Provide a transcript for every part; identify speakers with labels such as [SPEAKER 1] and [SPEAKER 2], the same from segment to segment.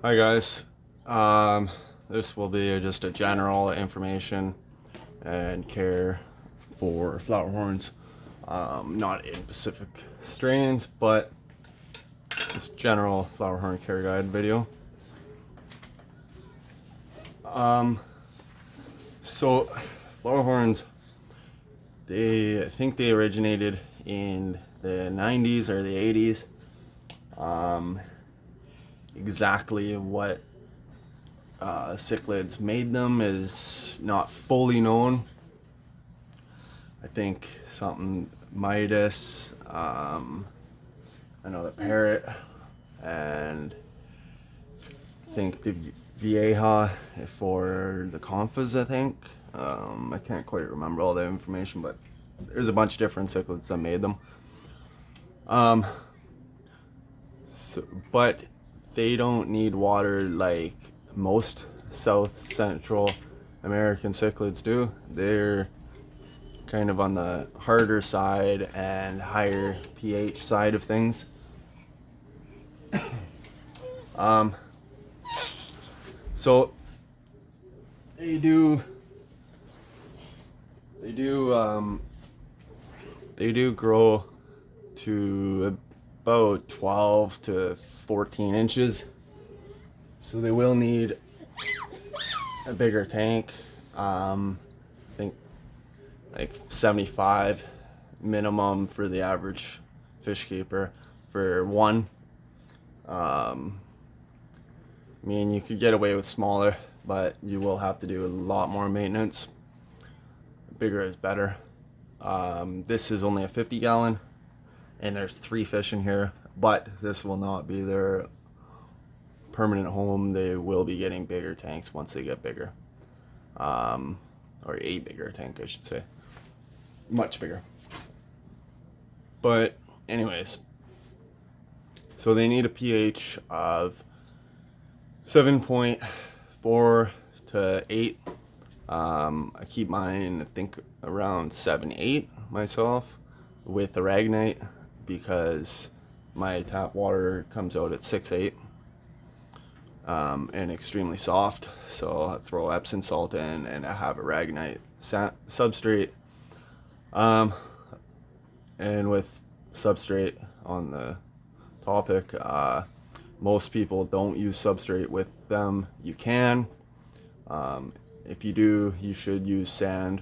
[SPEAKER 1] Hi guys. Um, this will be just a general information and care for flower horns. Not in specific strains, but just general flower horn care guide video. Um, so flower horns, I think they originated in the 90s or the 80s. Exactly what cichlids made them is not fully known. I think something Midas, another parrot, and I think the Vieja for the Confas, I think. I can't quite remember all the information, but there's a bunch of different cichlids that made them. Um, but they don't need water like most South Central American cichlids do. They're kind of on the harder side and higher pH side of things. Um, so they do they do um, they do grow to about 12 to 14 inches. So they will need a bigger tank. I think like 75 minimum for the average fish keeper for one. I mean, you could get away with smaller, but you will have to do a lot more maintenance. Bigger is better. This is only a 50 gallon, and there's 3 fish in here, but this will not be their permanent home. They will be getting bigger tanks once they get bigger. Or a bigger tank, I should say. Much bigger. But, anyways, so they need a pH of 7.4 to 8. I keep mine, I think, around 7, 8 myself with aragonite because my tap water comes out at 6, 8 and extremely soft. So I throw Epsom salt in and I have aragonite substrate. And with substrate on the topic, most people don't use substrate with them. You can. If you do, you should use sand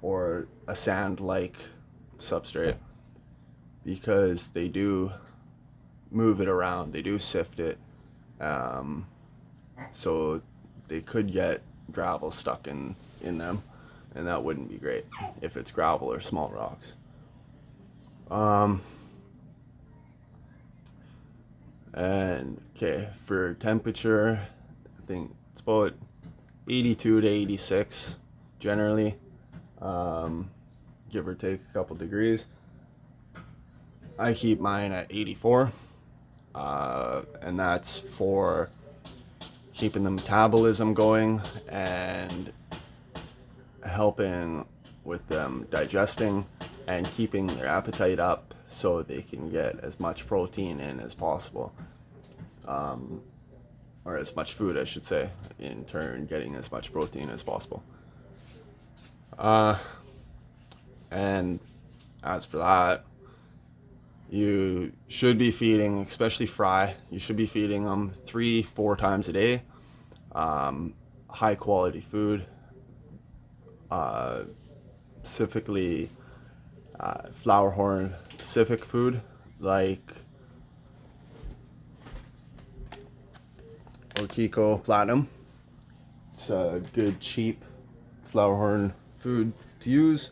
[SPEAKER 1] or a sand-like substrate because they do move it around. They do sift it. So they could get gravel stuck in them, and that wouldn't be great if it's gravel or small rocks. And okay, for temperature, I think it's about 82 to 86 generally, give or take a couple degrees. I keep mine at 84, and that's for keeping the metabolism going and helping with them digesting and keeping their appetite up so they can get as much protein in as possible. Or as much food, I should say, in turn getting as much protein as possible. And as for that, you should be feeding, especially fry, you should be feeding them 3-4 times a day. High quality food, specifically Flowerhorn Pacific food like Orkiko Platinum. It's a good, cheap Flowerhorn food to use.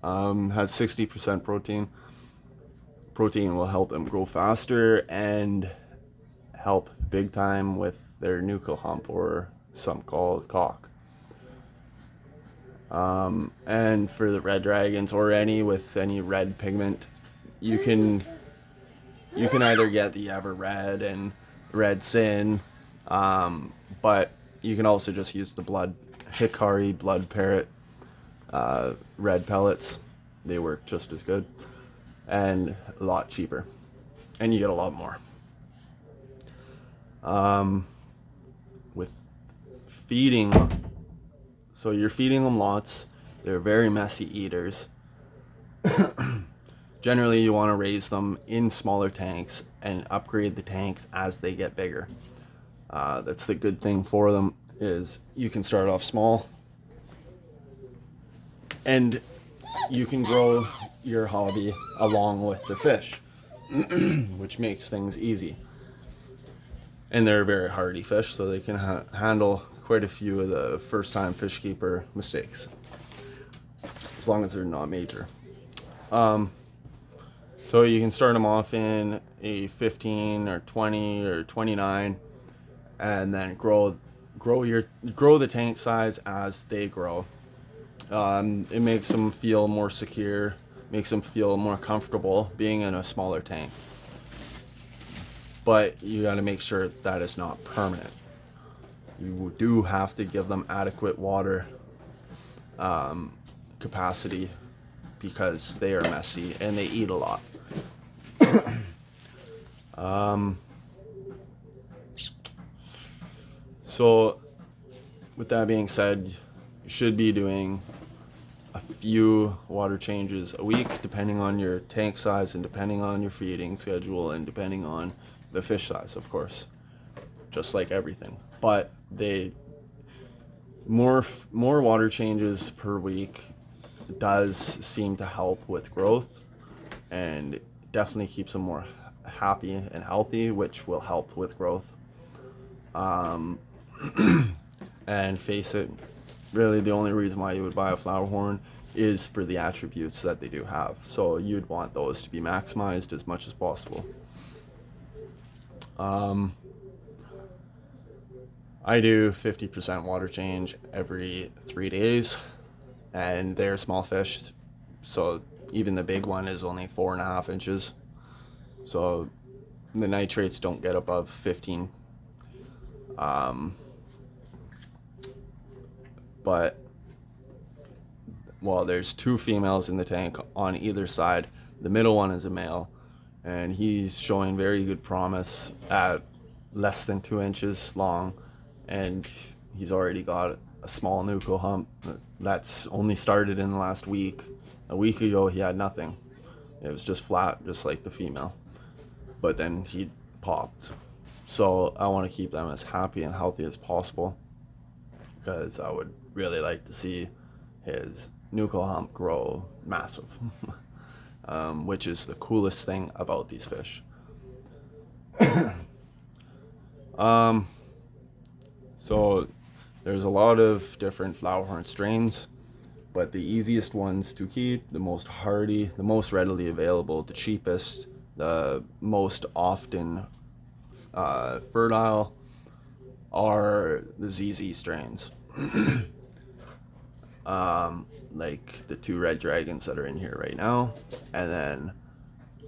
[SPEAKER 1] Has 60% protein. Protein will help them grow faster and help big time with their nuchal hump, or some call it cock. And for the red dragons or any with any red pigment, you can either get the Ever Red and Red Sin, but you can also just use the blood Hikari blood parrot red pellets. They work just as good and a lot cheaper, and you get a lot more. feeding, so you're feeding them lots. They're very messy eaters. Generally, you want to raise them in smaller tanks and upgrade the tanks as they get bigger. That's the good thing for them, is you can start off small and you can grow your hobby along with the fish, which makes things easy. And they're very hardy fish, so they can handle quite a few of the first time fish keeper mistakes, as long as they're not major. So you can start them off in a 15 or 20 or 29, and then grow the tank size as they grow. It makes them feel more secure, makes them feel more comfortable being in a smaller tank. But you got to make sure that is not permanent. You do have to give them adequate water capacity, because they are messy and they eat a lot. So with that being said, you should be doing a few water changes a week, depending on your tank size and depending on your feeding schedule and depending on the fish size, of course, just like everything. But more water changes per week does seem to help with growth, and definitely keeps them more happy and healthy, which will help with growth. And face it, really the only reason why you would buy a Flowerhorn is for the attributes that they do have. So you'd want those to be maximized as much as possible. I do 50% water change every 3 days, and they're small fish, so even the big one is only 4.5 inches. So the nitrates don't get above 15. But well, there's 2 females in the tank on either side. The middle one is a male, and he's showing very good promise at less than 2 inches long, and he's already got a small nuchal hump that's only started in the last week. A week ago he had nothing. It was just flat, just like the female, but then he popped. So I want to keep them as happy and healthy as possible, because I would really like to see his nuchal hump grow massive. Which is the coolest thing about these fish. So there's a lot of different Flowerhorn strains, but the easiest ones to keep, the most hardy, the most readily available, the cheapest, the most often fertile are the ZZ strains. Like the 2 red dragons that are in here right now, and then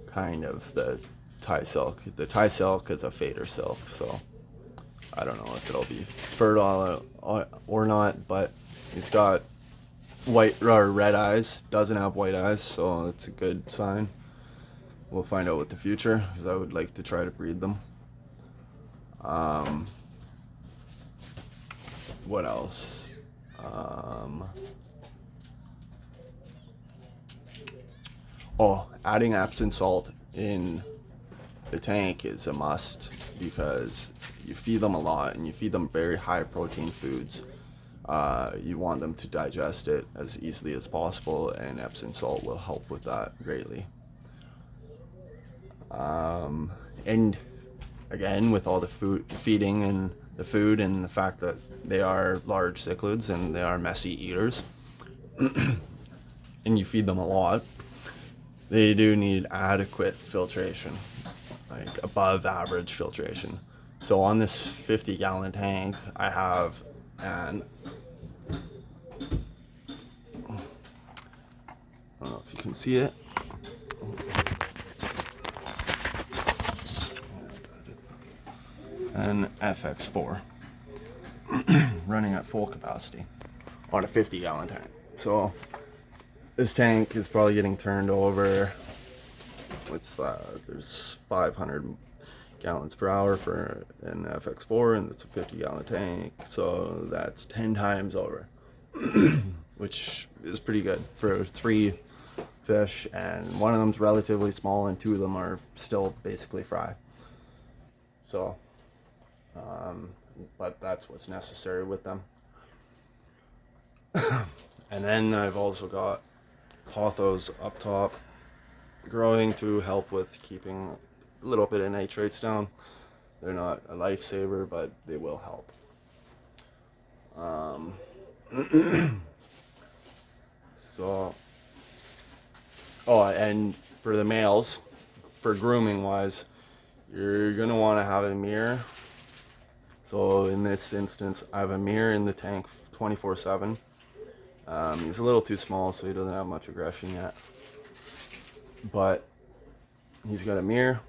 [SPEAKER 1] kind of the Thai silk. The Thai silk is a fader silk, so I don't know if it'll be fertile or not, but he's got white or red eyes, doesn't have white eyes, so it's a good sign. We'll find out with the future, because I would like to try to breed them. What else? Adding Epsom salt in the tank is a must, because you feed them a lot and you feed them very high protein foods. You want them to digest it as easily as possible, and Epsom salt will help with that greatly. And again, with all the feeding and the food, and the fact that they are large cichlids and they are messy eaters, and you feed them a lot, they do need adequate filtration, like above average filtration. So on this 50-gallon tank, I have I don't know if you can see it. An FX4 running at full capacity on a 50-gallon tank. So this tank is probably getting turned over. What's that? There's 500 gallons per hour for an FX4, and it's a 50-gallon tank, so that's 10 times over, which is pretty good for 3 fish, and one of them's relatively small and 2 of them are still basically fry. So but that's what's necessary with them. And then I've also got pothos up top growing to help with keeping a little bit of nitrates down. They're not a lifesaver, but they will help. So, oh, and for the males, for grooming wise, you're gonna want to have a mirror. So in this instance, I have a mirror in the tank 24/7. He's a little too small, so he doesn't have much aggression yet. But he's got a mirror,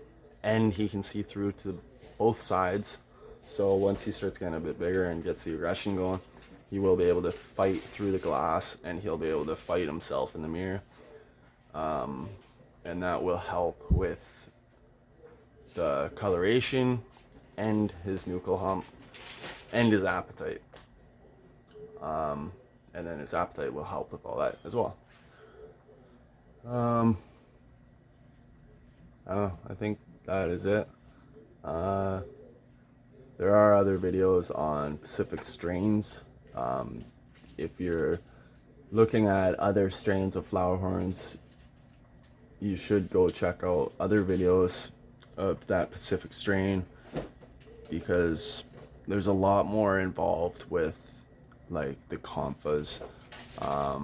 [SPEAKER 1] and he can see through to both sides. So once he starts getting a bit bigger and gets the aggression going, he will be able to fight through the glass, and he'll be able to fight himself in the mirror. And that will help with the coloration and his nuchal hump and his appetite. And then his appetite will help with all that as well. I don't know, I think that is it. There are other videos on specific strains. If you're looking at other strains of Flowerhorns, you should go check out other videos of that specific strain, because there's a lot more involved with like the confas. I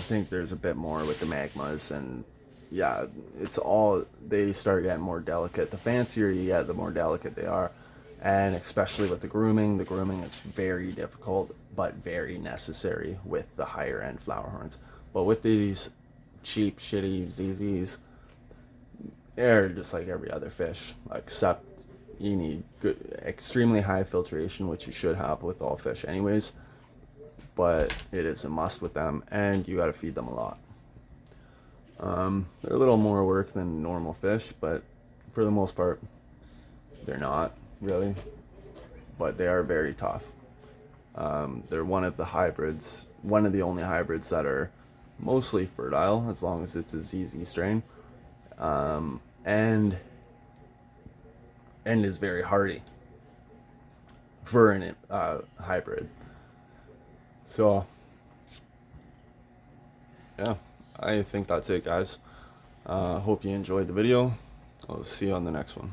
[SPEAKER 1] think there's a bit more with the magmas, and yeah, it's all, they start getting more delicate. The fancier you get, the more delicate they are. And especially with the grooming is very difficult, but very necessary with the higher end Flowerhorns. But with these cheap, shitty ZZs, they're just like every other fish, except you need good, extremely high filtration, which you should have with all fish anyways, but it is a must with them, and you got to feed them a lot. They're a little more work than normal fish, but for the most part, they're not really, but they are very tough. They're one of the hybrids, one of the only hybrids that are mostly fertile, as long as it's a ZZ strain, and is very hardy for an hybrid. So yeah, I think that's it, guys. Hope you enjoyed the video. I'll see you on the next one.